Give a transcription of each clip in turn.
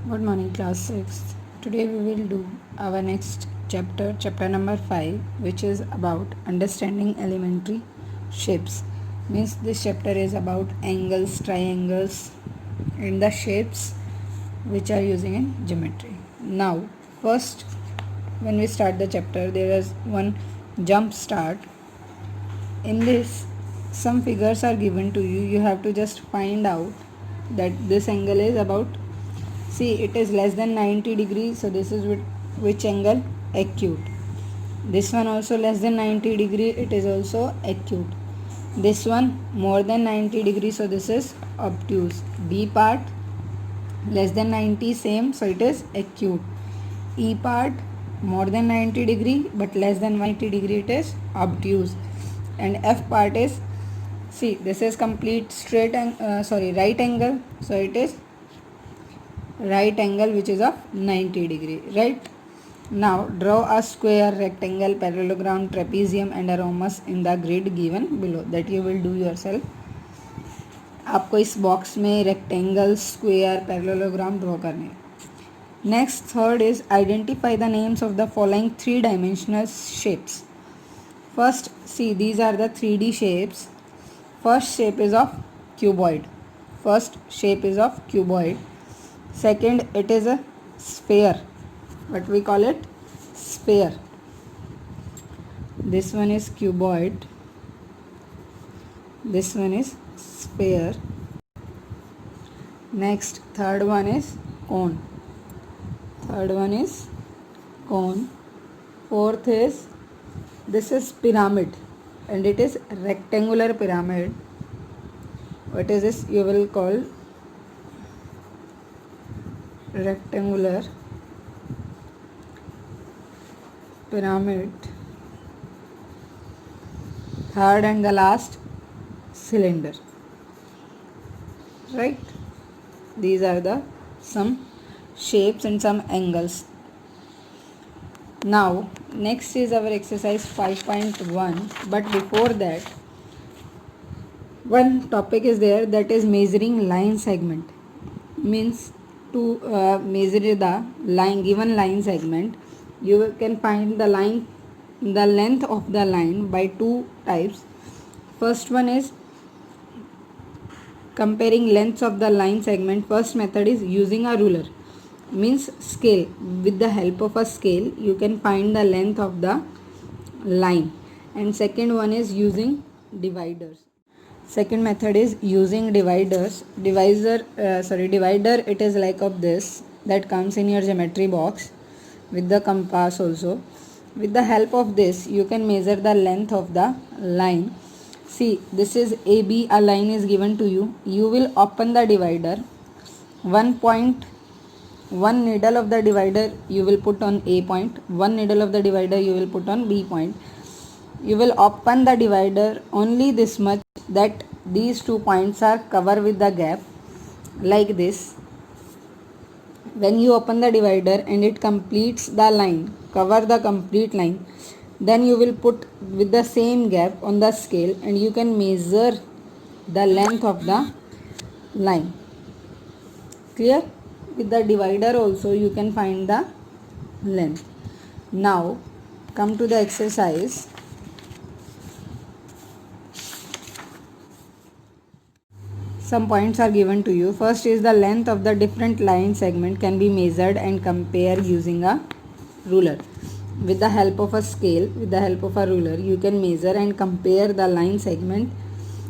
Good morning, class 6. Today we will do our next chapter, chapter number 5, which is about understanding elementary shapes. Means this chapter is about angles, triangles, and the shapes which are using in geometry. Now, first, when we start the chapter, there is one jump start. In this, some figures are given to you. You have to just find out that this angle is about, see, it is less than 90 degrees, so this is with which angle? Acute. This one also less than 90 degree, it is also acute. This one more than 90 degrees, so this is obtuse. B part less than 90, same, so it is acute. E part more than 90 degree but less than 180 degree, it is obtuse. And F part is, see, this is complete straight right angle, so it is right angle which is of 90 degree, right? Now draw a square, rectangle, parallelogram, trapezium and a rhombus in the grid given below. That you will do yourself. आपको इस box में rectangle, square, parallelogram draw करने. Next third is identify the names of the following 3-dimensional shapes. First, see, these are the 3D shapes. First shape is of cuboid. Second, it is a sphere. What we call it? Sphere. This one is cuboid. This one is sphere. Next, third one is cone. Fourth is, this is pyramid and it is rectangular pyramid. What is this? You will call rectangular pyramid. Third and the last, cylinder. Right? These are the some shapes and some angles. Now next is our exercise 5.1, but before that one topic is there, that is measuring line segment. Means to measure the line, given line segment, you can find the length of the line by two types. First one is comparing lengths of the line segment. First method is using a ruler, means scale. With the help of a scale you can find the length of the line. And second one is using dividers. Second method is using dividers. Divider, it is like of this, that comes in your geometry box with the compass also. With the help of this you can measure the length of the line. See, this is AB, a line is given to you. You will open the divider. One needle of the divider you will put on A point. One needle of the divider you will put on B point. You will open the divider only this much, that these 2 points are covered with the gap, like this. When you open the divider and it completes the line, cover the complete line, then you will put with the same gap on the scale and you can measure the length of the line. Clear? With the divider also you can find the length. Now come to the exercise. Some points are given to you. First is the length of the different line segment can be measured and compared using a ruler. With the help of a scale, with the help of a ruler, you can measure and compare the line segment,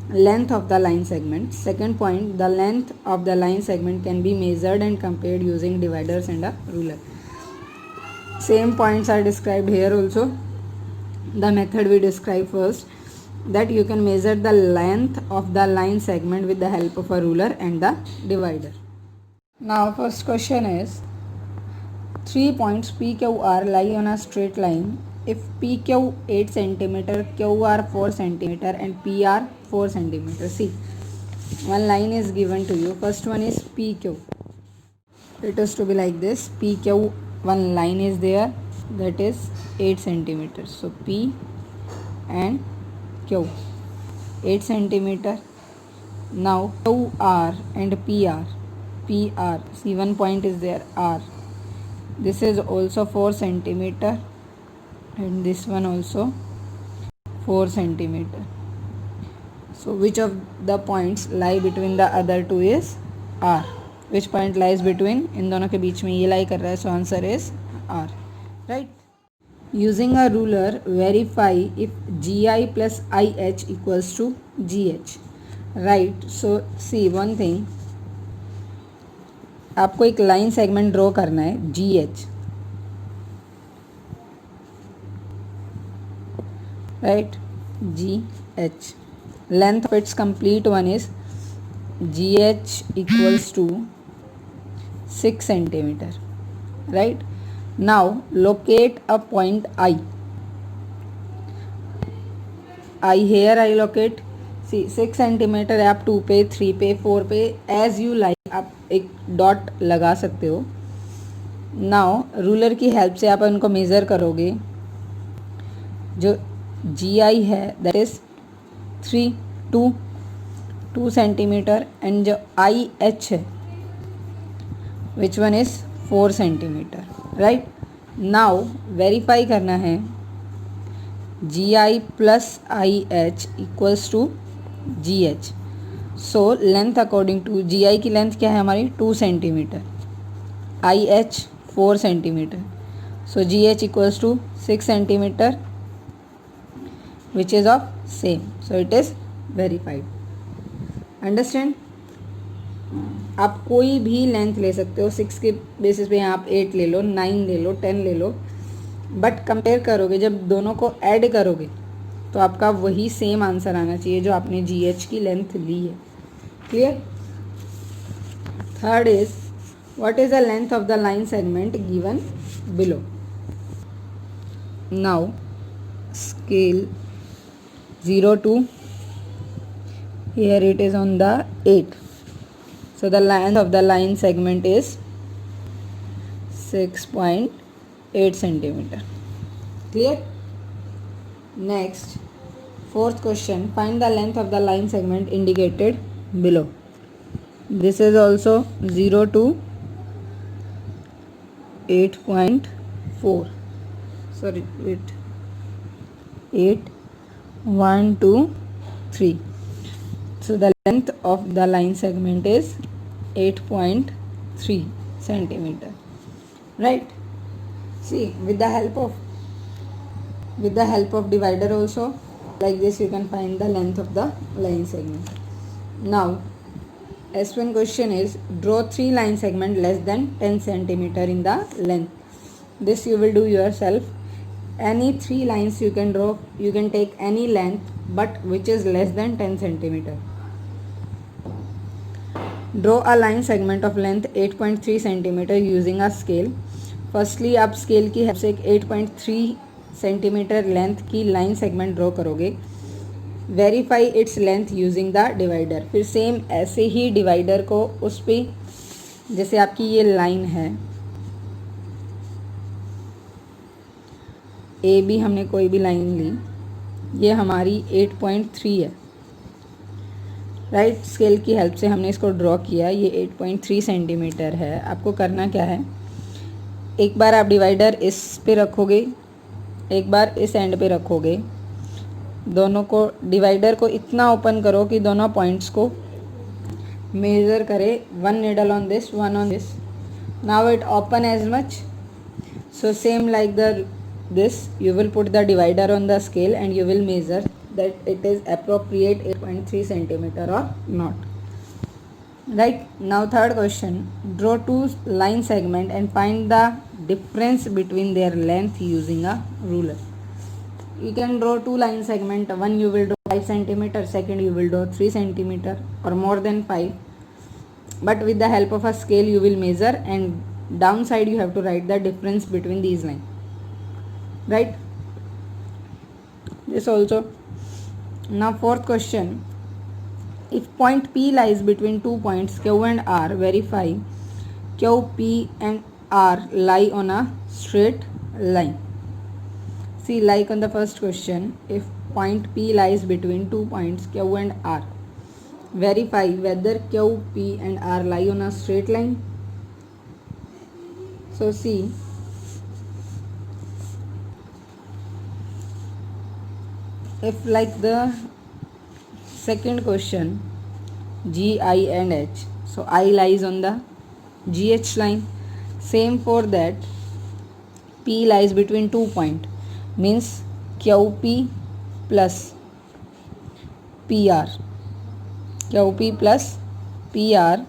length of the line segment. Second point, the length of the line segment can be measured and compared using dividers and a ruler. Same points are described here also. The method we describe first, that you can measure the length of the line segment with the help of a ruler and the divider. Now first question is, 3 points PQR lie on a straight line. If PQ 8 cm, QR 4 cm and PR 4 cm. See, one line is given to you. First one is PQ. It is to be like this. PQ, one line is there, that is 8 cm. So P and Q 8 cm. Now QR and PR. PR. See, one point is there, R. This is also 4 centimeter, and this one also 4 centimeter. So which of the points lie between the other two is R. Which point lies between, इन दोनों के बीच में ये lie कर रहा है, so answer is R. Right? Using a ruler, verify if GI plus IH equals to GH. Right? So see one thing. आपको एक line segment draw करना है GH. Right? GH. Length of its complete one is GH equals to 6 centimeter. Right? Now locate a point I. I here I locate. See 6 centimeter है, आप 2 पे 3 पे 4 पे as you like आप एक dot लगा सकते हो. नाउ रूलर की हेल्प से आप उनको मेज़र करोगे. जो GI है दैट इज़ 2 सेंटीमीटर एंड जो IH है which one is 4 centimetre. Right? Now verify करना है GI plus IH equals to GH. So length according to GI की लेंथ क्या है हमारी 2 centimetre, IH 4 centimetre. So GH equals to 6 centimetre which is of same. So it is verified. Understand? आप कोई भी length ले सकते हो. 6 के बेसिस पे आप 8 ले लो, 9 ले लो, 10 ले लो, बट कंपेयर करोगे जब दोनों को ऐड करोगे तो आपका वही सेम आंसर आना चाहिए जो आपने GH की लेंथ ली है. Clear? Third is what is the length of the line segment given below. Now scale 0 to here it is on the 8. So the length of the line segment is 6.8 centimeter. Clear? Next, fourth question, find the length of the line segment indicated below. This is also 0 to 8.4. Sorry, wait. 8 1 2 3. So the length of the line segment is 8.3 centimeter. Right? See, with the help of divider also, like this you can find the length of the line segment. Now S1 question is draw 3 line segment less than 10 centimeter in the length. This you will do yourself. Any 3 lines you can draw, you can take any length but which is less than 10 centimeter. Draw a line segment of length 8.3 centimeter using a scale. Firstly आप scale की help से एक 8.3 centimetre length की line segment draw करोगे. Verify its length using the divider. फिर same ऐसे ही divider को उस पर, जैसे आपकी ये लाइन है ए बी, हमने कोई भी लाइन ली, ये हमारी 8.3 है. राइट? स्केल की हेल्प से हमने इसको ड्रॉ किया. ये 8.3 सेंटीमीटर है. आपको करना क्या है, एक बार आप डिवाइडर इस पे रखोगे, एक बार इस एंड पे रखोगे. दोनों को, डिवाइडर को इतना ओपन करो कि दोनों पॉइंट्स को मेज़र करे. 1 needle on this, 1 on this. Now it open as much. So same like this, you will put the divider on the scale and you will measure that it is appropriate 8.3 centimeter or not. Right? Now third question, draw 2 line segment and find the difference between their length using a ruler. You can draw 2 line segment. One you will draw 5 centimeter, second you will draw 3 centimeter or more than 5. But with the help of a scale you will measure, and downside you have to write the difference between these lines. Right? This also. Now fourth question, if point P lies between 2 points Q and R, verify Q, P and R lie on a straight line. See, like on the first question, if point P lies between 2 points Q and R, Verify whether Q, P and R lie on a straight line. So see, if like the second question, G, I and H, so I lies on the GH line. Same for that, P lies between 2 points, means QP plus PR. QP plus PR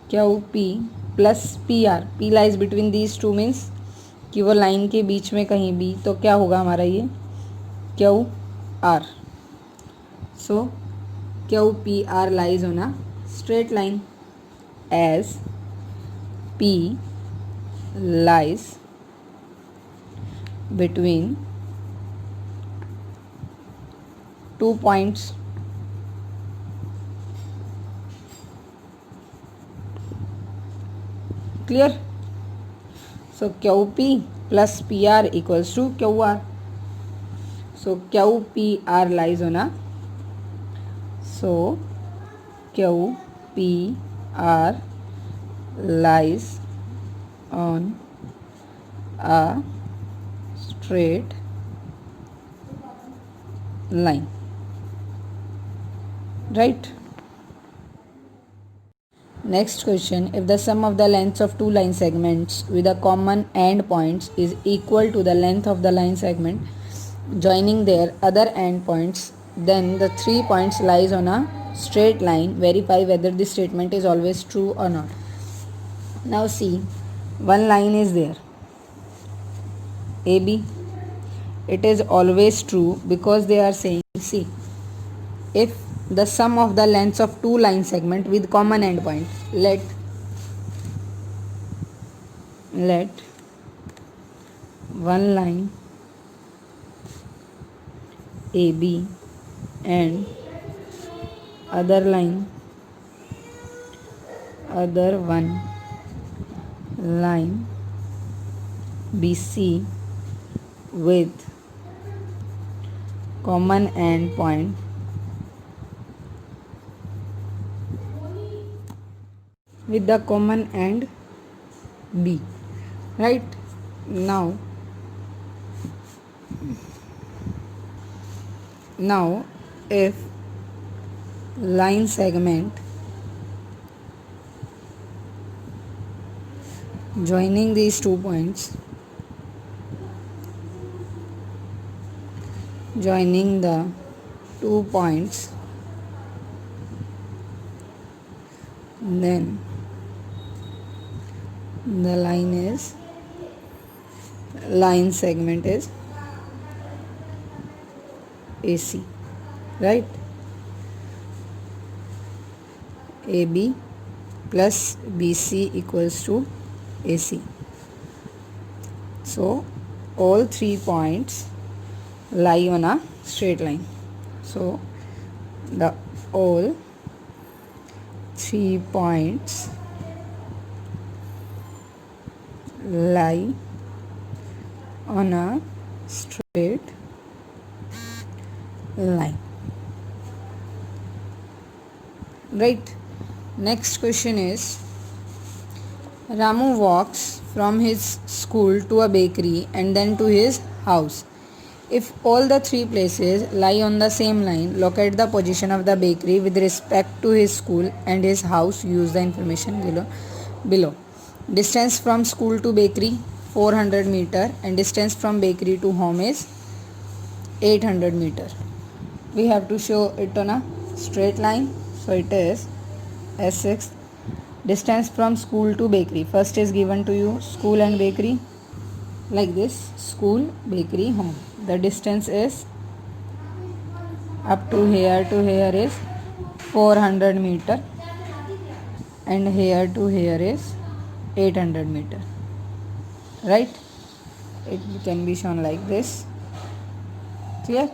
QP plus PR. P lies between these two means कि वो line के बीच में कहीं भी, तो क्या होगा हमारा ये QR. So QPR lies on a straight line as P lies between 2 points. Clear? So QP plus PR equals to QR. So QPR lies on a, so QPR lies on a straight line, right? Next question, if the sum of the lengths of two line segments with a common end points is equal to the length of the line segment joining their other end points, then the 3 points lies on a straight line. Verify whether this statement is always true or not. Now see, one line is there, AB. It is always true because they are saying, see, if the sum of the lengths of two line segment with common end point, let one line AB and other one line BC with common end point with the common end B, right? Now if line segment joining these 2 points, joining the 2 points, then the line segment is AC, right? AB plus BC equals to AC. So all 3 points lie on a straight line. So the all 3 points lie on a straight line, right? Next question is, Ramu walks from his school to a bakery and then to his house. If all the 3 places lie on the same line, locate the position of the bakery with respect to his school and his house. Use the information below. Distance from school to bakery 400 meter and distance from bakery to home is 800 meter. We have to show it on a straight line. So it is S6. Distance from school to bakery. First is given to you school and bakery. Like this, school, bakery, home. The distance is up to here is 400 meter and here to here is 800 meter, right? It can be shown like this. Clear?